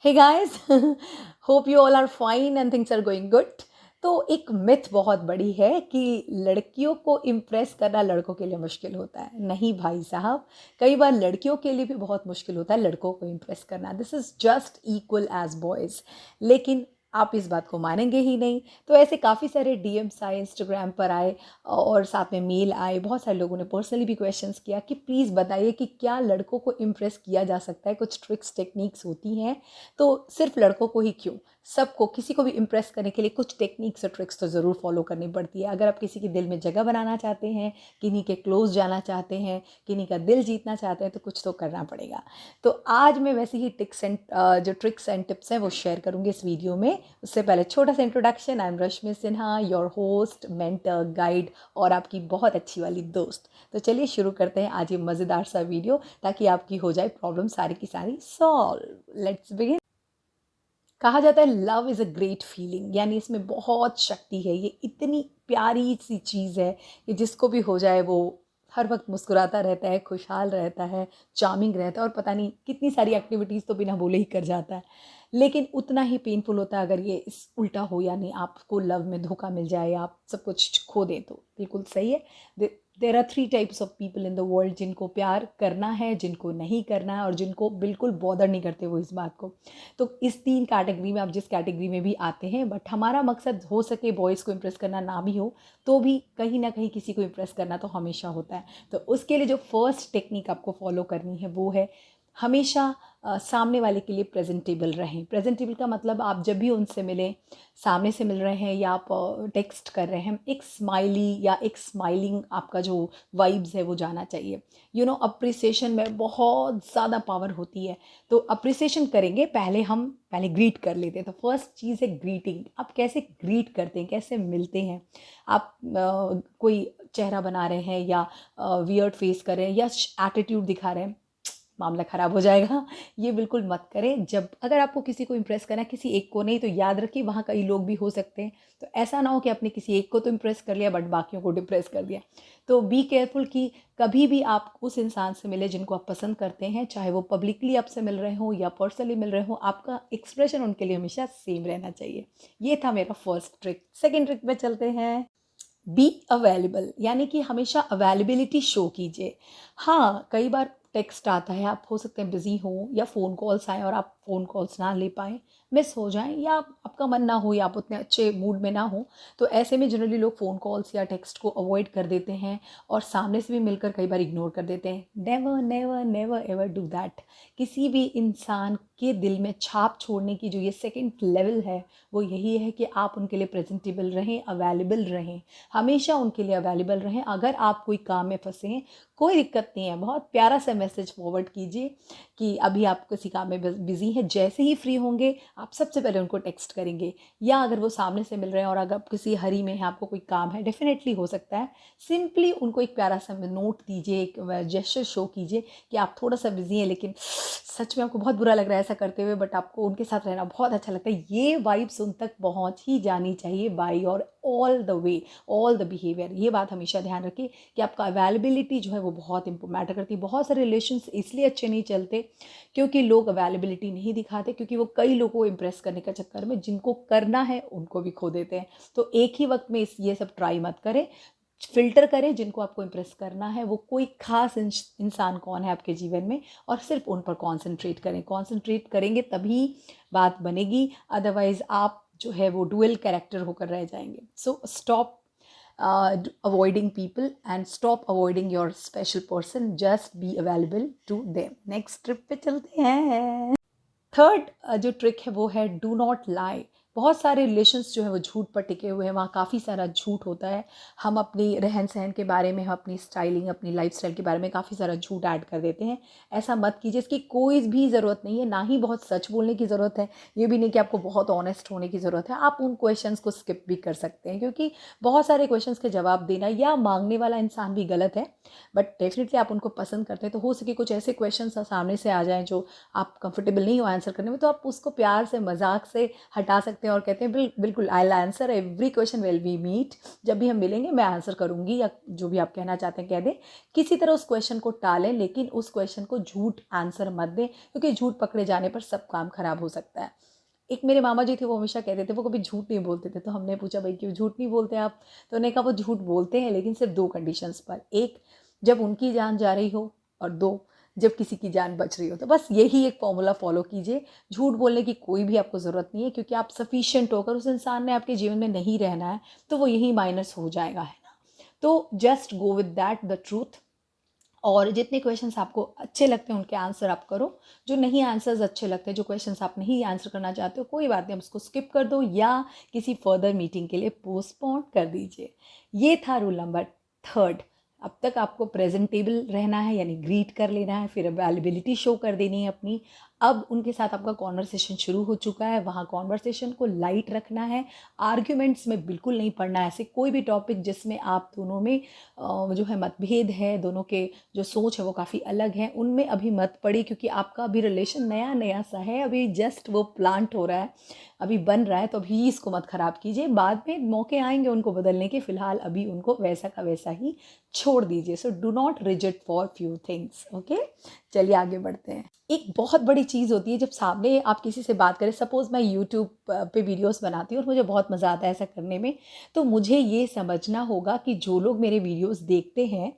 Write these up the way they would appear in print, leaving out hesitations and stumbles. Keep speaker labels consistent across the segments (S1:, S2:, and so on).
S1: Hey guys, hope you all are fine and things are going good. तो एक myth बहुत बड़ी है कि लड़कियों को इम्प्रेस करना लड़कों के लिए मुश्किल होता है। नहीं भाई साहब, कई बार लड़कियों के लिए भी बहुत मुश्किल होता है लड़कों को इम्प्रेस करना। This is just equal as boys. लेकिन आप इस बात को मानेंगे ही नहीं। तो ऐसे काफ़ी सारे डीएम्स आए, इंस्टाग्राम पर आए और साथ में मेल आए। बहुत सारे लोगों ने पर्सनली भी क्वेश्चंस किया कि प्लीज़ बताइए कि क्या लड़कों को इम्प्रेस किया जा सकता है, कुछ ट्रिक्स टेक्निक्स होती हैं तो सिर्फ लड़कों को ही क्यों, सबको, किसी को भी इम्प्रेस करने के लिए कुछ टेक्निक्स और ट्रिक्स तो ज़रूर फॉलो करनी पड़ती है। अगर आप किसी के दिल में जगह बनाना चाहते हैं, किन्हीं के क्लोज जाना चाहते हैं, किन्हीं का दिल जीतना चाहते हैं, तो कुछ तो करना पड़ेगा। तो आज मैं वैसे ही टिक्स एंड जो ट्रिक्स एंड टिप्स हैं वो शेयर करूँगी इस वीडियो में। उससे पहले छोटा सा introduction. I am Rashmi Sinha, your host, mentor, guide और आपकी बहुत अच्छी वाली दोस्त। तो चलिए शुरू करते हैं आज ये मज़ेदार सा वीडियो, ताकि आपकी हो जाए प्रॉब्लम सारी की सारी सॉल्व। Let's begin. कहा जाता है love is a great feeling, यानी इसमें बहुत शक्ति है। ये इतनी प्यारी सी चीज़ है कि जिसको भी हो जाए वो हर वक्त मुस्कुराता रहता है, खुशहाल रहता है, चार्मिंग रहता है और पता नहीं कितनी सारी एक्टिविटीज़ तो बिना बोले ही कर जाता है। लेकिन उतना ही पेनफुल होता है अगर ये इस उल्टा हो, यानी आपको लव में धोखा मिल जाए या आप सब कुछ खो दें। तो बिल्कुल सही है। There are 3 types of people in the world, जिनको प्यार करना है, जिनको नहीं करना है और जिनको बिल्कुल बॉदर नहीं करते वो इस बात को। तो इस 3 कैटेगरी में आप जिस कैटेगरी में भी आते हैं, बट हमारा मकसद हो सके बॉयज़ को इम्प्रेस करना ना भी हो तो भी कहीं ना कहीं किसी को इम्प्रेस करना तो हमेशा होता है। तो उसके लिए जो फर्स्ट टेक्निक आपको फॉलो करनी है वो है हमेशा सामने वाले के लिए प्रेजेंटेबल रहें। प्रेजेंटेबल का मतलब आप जब भी उनसे मिलें, सामने से मिल रहे हैं या आप टेक्स्ट कर रहे हैं, एक स्माइली या एक स्माइलिंग आपका जो वाइब्स है वो जाना चाहिए। अप्रिसिएशन में बहुत ज़्यादा पावर होती है। तो अप्रिसिएशन करेंगे, पहले ग्रीट कर लेते हैं। तो फर्स्ट चीज़ है ग्रीटिंग। आप कैसे ग्रीट करते हैं, कैसे मिलते हैं। आप कोई चेहरा बना रहे हैं या वियर्ड फेस कर रहे हैं या एटीट्यूड दिखा रहे हैं, मामला ख़राब हो जाएगा। ये बिल्कुल मत करें। जब अगर आपको किसी को इम्प्रेस करना है, किसी एक को नहीं, तो याद रखिए वहाँ कई लोग भी हो सकते हैं। तो ऐसा ना हो कि आपने किसी एक को तो इम्प्रेस कर लिया बट बाकियों को डिप्रेस कर दिया। तो बी केयरफुल कि कभी भी आप उस इंसान से मिले जिनको आप पसंद करते हैं, चाहे वो पब्लिकली आपसे मिल रहे हों या पर्सनली मिल रहे हों, आपका एक्सप्रेशन उनके लिए हमेशा सेम रहना चाहिए। ये था मेरा फर्स्ट ट्रिक। सेकेंड ट्रिक पे चलते हैं। बी अवेलेबल, यानी कि हमेशा अवेलेबिलिटी शो कीजिए। हाँ, कई बार टेक्स्ट आता है, आप हो सकते हैं बिज़ी हो या फ़ोन कॉल्स आएँ और आप फ़ोन कॉल्स ना ले पाएँ, मिस हो जाएँ या आपका मन ना हो या आप उतने अच्छे मूड में ना हो। तो ऐसे में जनरली लोग फ़ोन कॉल्स या टेक्स्ट को अवॉइड कर देते हैं और सामने से भी मिलकर कई बार इग्नोर कर देते हैं। Never never never ever do that. किसी भी इंसान के दिल में छाप छोड़ने की जो ये सेकंड लेवल है वो यही है कि आप उनके लिए प्रेजेंटेबल रहें, अवेलेबल रहें। हमेशा उनके लिए अवेलेबल रहें। अगर आप कोई काम में फंसे हैं, कोई दिक्कत नहीं है, बहुत प्यारा सा मैसेज फॉरवर्ड कीजिए कि अभी आप किसी काम में बिज़ी हैं, जैसे ही फ्री होंगे आप सबसे पहले उनको टेक्स्ट करेंगे। या अगर वो सामने से मिल रहे हैं और अगर आप किसी हरी में हैं, आपको कोई काम है, डेफिनेटली हो सकता है, सिंपली उनको एक प्यारा सा नोट दीजिए, एक जेस्चर शो कीजिए कि आप थोड़ा सा बिजी हैं, लेकिन सच में आपको बहुत बुरा लग रहा है ऐसा करते हुए, बट आपको उनके साथ रहना बहुत अच्छा लगता है। ये वाइब्स उन तक पहुँच ही जानी चाहिए बाई और all the way, all the behaviour. ये बात हमेशा ध्यान रखिए कि आपका अवेलेबिलिटी जो है वो बहुत मैटर करती है। बहुत सारे रिलेशंस इसलिए अच्छे नहीं चलते क्योंकि लोग अवेलेबिलिटी नहीं दिखाते, क्योंकि वो कई लोगों को इम्प्रेस करने का चक्कर में जिनको करना है उनको भी खो देते हैं। तो एक ही वक्त में ये सब ट्राई मत करें। फिल्टर करें जिनको आपको इम्प्रेस करना है, वो कोई खास इंसान कौन है आपके जीवन में, और सिर्फ उन पर कॉन्सेंट्रेट करें। कॉन्सेंट्रेट करेंगे तभी बात बनेगी, अदरवाइज आप जो है वो डुअल कैरेक्टर होकर रह जाएंगे। So stop avoiding people and stop avoiding your special person, just be available to them। Next trip पे चलते हैं। थर्ड जो ट्रिक है वो है डू नॉट लाई। बहुत सारे रिलेशंस जो है वो झूठ पर टिके हुए हैं, वहाँ काफ़ी सारा झूठ होता है। हम अपनी रहन सहन के बारे में, हम अपनी स्टाइलिंग, अपनी लाइफस्टाइल के बारे में काफ़ी सारा झूठ ऐड कर देते हैं। ऐसा मत कीजिए, इसकी कोई भी ज़रूरत नहीं है। ना ही बहुत सच बोलने की ज़रूरत है, ये भी नहीं कि आपको बहुत ऑनेस्ट होने की ज़रूरत है। आप उन क्वेश्चंस को स्किप भी कर सकते हैं, क्योंकि बहुत सारे क्वेश्चंस के जवाब देना या मांगने वाला इंसान भी गलत है, बट डेफिनेटली आप उनको पसंद करते हैं। तो हो सके कुछ ऐसे क्वेश्चन सामने से आ जाएँ जो आप कंफर्टेबल नहीं हो आंसर करने में, तो आप उसको प्यार से, मजाक से हटा सकते रखते हैं और कहते हैं बिल्कुल I will answer every question will we meet, जब भी हम मिलेंगे मैं आंसर करूँगी, या जो भी आप कहना चाहते हैं कह दें, किसी तरह उस क्वेश्चन को टालें, लेकिन उस क्वेश्चन को झूठ आंसर मत दें, क्योंकि झूठ पकड़े जाने पर सब काम खराब हो सकता है। एक मेरे मामा जी थे, वो हमेशा कहते थे वो कभी झूठ नहीं बोलते थे, तो हमने पूछा भाई क्यों झूठ नहीं बोलते आप, तो उन्होंने कहा वो झूठ बोलते हैं लेकिन सिर्फ 2 कंडीशंस पर, एक जब उनकी जान जा रही हो, और 2 जब किसी की जान बच रही हो। तो बस यही एक फॉर्मूला फॉलो कीजिए, झूठ बोलने की कोई भी आपको ज़रूरत नहीं है, क्योंकि आप सफिशिएंट होकर उस इंसान ने आपके जीवन में नहीं रहना है, तो वो यही माइनस हो जाएगा, है ना। तो just go with that the truth, और जितने क्वेश्चंस आपको अच्छे लगते हैं उनके आंसर आप करो, जो नहीं आंसर्स अच्छे लगते हैं, जो क्वेश्चंस आप नहीं आंसर करना चाहते हो, कोई बात नहीं, आप उसको स्किप कर दो या किसी फर्दर मीटिंग के लिए पोस्टपोन कर दीजिए। ये था रूल नंबर 3। अब तक आपको प्रेजेंटेबल रहना है, यानी ग्रीट कर लेना है, फिर अवेलेबिलिटी शो कर देनी है अपनी। अब उनके साथ आपका कॉन्वर्सेशन शुरू हो चुका है, वहाँ कॉन्वर्सेशन को लाइट रखना है, आर्ग्यूमेंट्स में बिल्कुल नहीं पड़ना है। ऐसे कोई भी टॉपिक जिसमें आप दोनों में जो है मतभेद है, दोनों के जो सोच है वो काफ़ी अलग है, उनमें अभी मत पड़ी, क्योंकि आपका अभी रिलेशन नया नया सा है, अभी जस्ट वो प्लांट हो रहा है, अभी बन रहा है, तो अभी इसको मत ख़राब कीजिए, बाद में मौके आएंगे उनको बदलने के, फिलहाल अभी उनको वैसा का वैसा ही छोड़ दीजिए। So do not reject for few things, okay. चलिए आगे बढ़ते हैं। एक बहुत बड़ी चीज़ होती है जब सामने आप किसी से बात करें, सपोज़ मैं यूट्यूब पे वीडियोस बनाती हूँ और मुझे बहुत मज़ा आता है ऐसा करने में, तो मुझे ये समझना होगा कि जो लोग मेरे वीडियोस देखते हैं,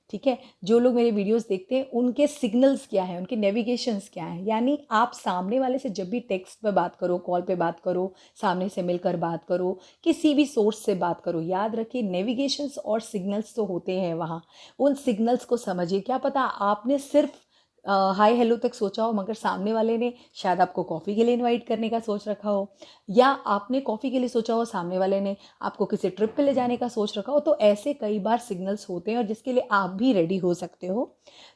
S1: ठीक है, जो लोग मेरे वीडियोस देखते हैं उनके सिग्नल्स क्या हैं, उनके नेविगेशंस क्या हैं। यानी आप सामने वाले से जब भी टेक्स्ट पे बात करो, कॉल पे बात करो, सामने से मिलकर बात करो, किसी भी सोर्स से बात करो, याद रखिए नेविगेशंस और सिग्नल्स तो होते हैं वहाँ, उन सिग्नल्स को समझिए। क्या पता आपने सिर्फ हाय हेलो तक सोचा हो, मगर सामने वाले ने शायद आपको कॉफ़ी के लिए इनवाइट करने का सोच रखा हो, या आपने कॉफ़ी के लिए सोचा हो, सामने वाले ने आपको किसी ट्रिप पे ले जाने का सोच रखा हो। तो ऐसे कई बार सिग्नल्स होते हैं और जिसके लिए आप भी रेडी हो सकते हो।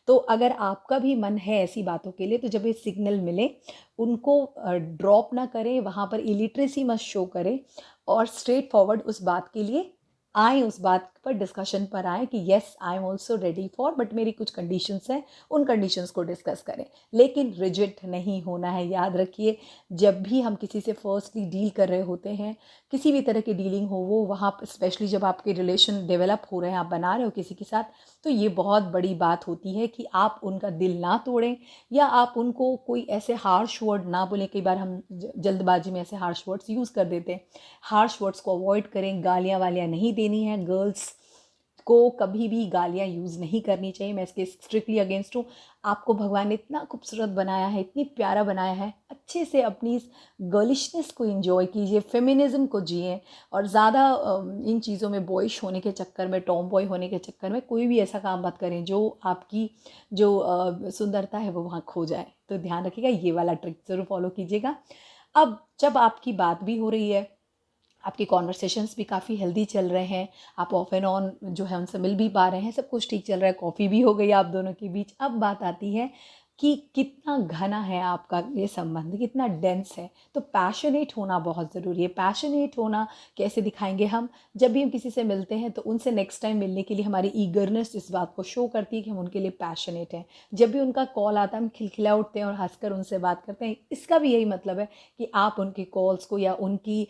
S1: तो अगर आपका भी मन है ऐसी बातों के लिए, तो जब ये सिग्नल मिले उनको ड्रॉप ना करें, वहाँ पर इलिटरेसी मत शो करें, और स्ट्रेट फॉरवर्ड उस बात के लिए आए, उस बात पर डिस्कशन पर आए कि yes I am also ready for, but मेरी कुछ कंडीशंस हैं, उन कंडीशंस को डिस्कस करें, लेकिन रिजिड नहीं होना है। याद रखिए, जब भी हम किसी से फर्स्टली डील कर रहे होते हैं, किसी भी तरह की डीलिंग हो वो, वहाँ स्पेशली जब आपके रिलेशन डेवलप हो रहे हैं, आप बना रहे हो किसी के साथ, तो ये बहुत बड़ी बात होती है कि आप उनका दिल ना तोड़ें, या आप उनको कोई ऐसे हार्श वर्ड ना बोलें। कई बार हम जल्दबाजी में ऐसे हार्श वर्ड्स यूज़ कर देते हैं, हार्श वर्ड्स को अवॉइड करें, गालियाँ वालियाँ नहीं देनी है, गर्ल्स को कभी भी गालियाँ यूज़ नहीं करनी चाहिए, मैं इसके स्ट्रिक्टली अगेंस्ट हूँ। आपको भगवान ने इतना खूबसूरत बनाया है, इतनी प्यारा बनाया है, अच्छे से अपनी इस गर्लिशनेस को एंजॉय कीजिए, फेमिनिज्म को जिए, और ज़्यादा इन चीज़ों में बॉयश होने के चक्कर में, टॉम बॉय होने के चक्कर में कोई भी ऐसा काम मत करें जो आपकी जो सुंदरता है वो वहाँ खो जाए। तो ध्यान रखिएगा, ये वाला ट्रिक ज़रूर फॉलो कीजिएगा। अब जब आपकी बात भी हो रही है, आपके कॉन्वर्सेशंस भी काफ़ी हेल्दी चल रहे हैं, आप ऑफ एंड ऑन जो है उनसे मिल भी पा रहे हैं, सब कुछ ठीक चल रहा है, कॉफ़ी भी हो गई आप दोनों के बीच, अब बात आती है कि कितना घना है आपका ये संबंध, कितना डेंस है। तो पैशनेट होना बहुत ज़रूरी है। पैशनेट होना कैसे दिखाएंगे हम? जब भी हम किसी से मिलते हैं तो उनसे नेक्स्ट टाइम मिलने के लिए हमारी ईगरनेस इस बात को शो करती है कि हम उनके लिए पैशनेट हैं। जब भी उनका कॉल आता है हम खिलखिला उठते हैं और हंसकर उनसे बात करते हैं, इसका भी यही मतलब है कि आप उनके कॉल्स को या उनकी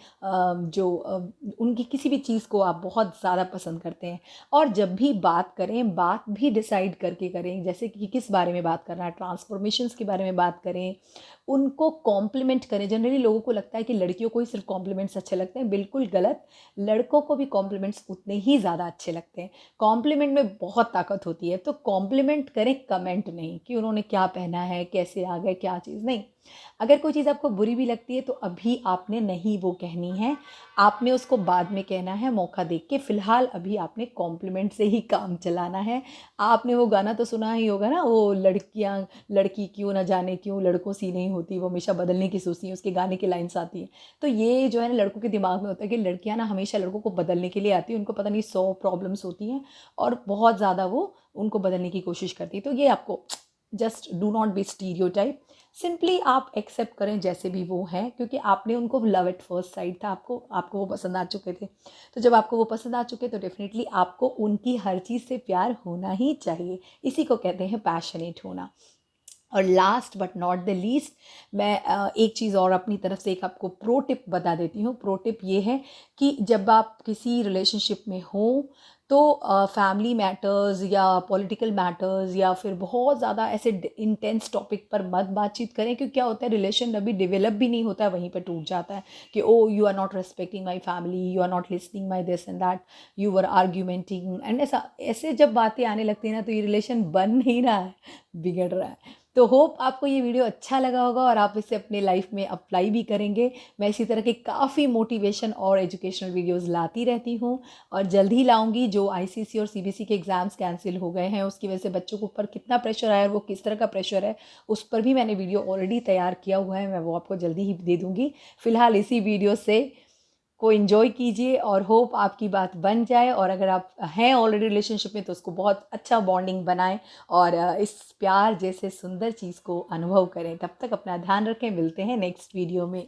S1: उनकी किसी भी चीज़ को आप बहुत ज़्यादा पसंद करते हैं। और जब भी बात करें, बात भी डिसाइड करके करें, जैसे कि किस बारे में बात करना है, ट्रांसफॉर्मेशंस के बारे में बात करें, उनको कॉम्प्लीमेंट करें। जनरली लोगों को लगता है कि लड़कियों को ही सिर्फ कॉम्प्लीमेंट्स अच्छे लगते हैं, बिल्कुल गलत। लड़कों को भी कॉम्प्लीमेंट्स उतने ही ज़्यादा अच्छे लगते हैं। कॉम्प्लीमेंट में बहुत ताकत होती है, तो कॉम्प्लीमेंट करें, कमेंट नहीं कि उन्होंने क्या पहना है, कैसे आ गए, क्या चीज़ नहीं। अगर कोई चीज़ आपको बुरी भी लगती है तो अभी आपने नहीं वो कहनी है, आपने उसको बाद में कहना है, मौका देख के। फ़िलहाल अभी आपने कॉम्प्लीमेंट से ही काम चलाना है। आपने वो गाना तो सुना ही होगा ना, वो लड़कियां, लड़की क्यों ना जाने क्यों लड़कों सी नहीं होती, वो हमेशा बदलने की सोचती है, उसके गाने की लाइन्स आती हैं। तो ये जो है ना लड़कों के दिमाग में होता है कि लड़कियां ना हमेशा लड़कों को बदलने के लिए आती हैं, उनको पता नहीं 100 प्रॉब्लम्स होती हैं और बहुत ज़्यादा वो उनको बदलने की कोशिश करती है। तो ये आपको just do not be stereotype, simply आप एक्सेप्ट करें जैसे भी वो हैं, क्योंकि आपने उनको लव एट फर्स्ट साइट था, आपको वो पसंद आ चुके थे। तो जब आपको वो पसंद आ चुके तो डेफिनेटली आपको उनकी हर चीज़ से प्यार होना ही चाहिए। इसी को कहते हैं पैशनेट होना। और last but not the least, मैं एक चीज़ और अपनी तरफ से एक आपको प्रो टिप बता देती हूँ। प्रो टिप ये है कि जब आप किसी रिलेशनशिप में हो तो फैमिली मैटर्स या पॉलिटिकल मैटर्स या फिर बहुत ज़्यादा ऐसे इंटेंस टॉपिक पर मत बातचीत करें, क्योंकि क्या होता है, रिलेशन अभी डेवलप भी नहीं होता है, वहीं पर टूट जाता है कि ओ you are not respecting my family, you are not listening my this and that, you are आर्ग्यूमेंटिंग and ऐसा ऐसे जब बातें आने लगती हैं ना, तो ये रिलेशन बन नहीं रहा है, बिगड़ रहा है। तो होप आपको ये वीडियो अच्छा लगा होगा और आप इसे अपने लाइफ में अप्लाई भी करेंगे। मैं इसी तरह के काफ़ी मोटिवेशन और एजुकेशनल वीडियोस लाती रहती हूँ और जल्द ही लाऊंगी। जो आईसीएसई और सीबीएसई के एग्ज़ाम्स कैंसिल हो गए हैं, उसकी वजह से बच्चों के ऊपर कितना प्रेशर आया और वो किस तरह का प्रेशर है, उस पर भी मैंने वीडियो ऑलरेडी तैयार किया हुआ है, मैं वो आपको जल्दी ही दे दूँगी। फ़िलहाल इसी वीडियो से को एंजॉय कीजिए और होप आपकी बात बन जाए, और अगर आप हैं ऑलरेडी रिलेशनशिप में तो उसको बहुत अच्छा बॉन्डिंग बनाएं और इस प्यार जैसे सुंदर चीज़ को अनुभव करें। तब तक अपना ध्यान रखें, मिलते हैं नेक्स्ट वीडियो में।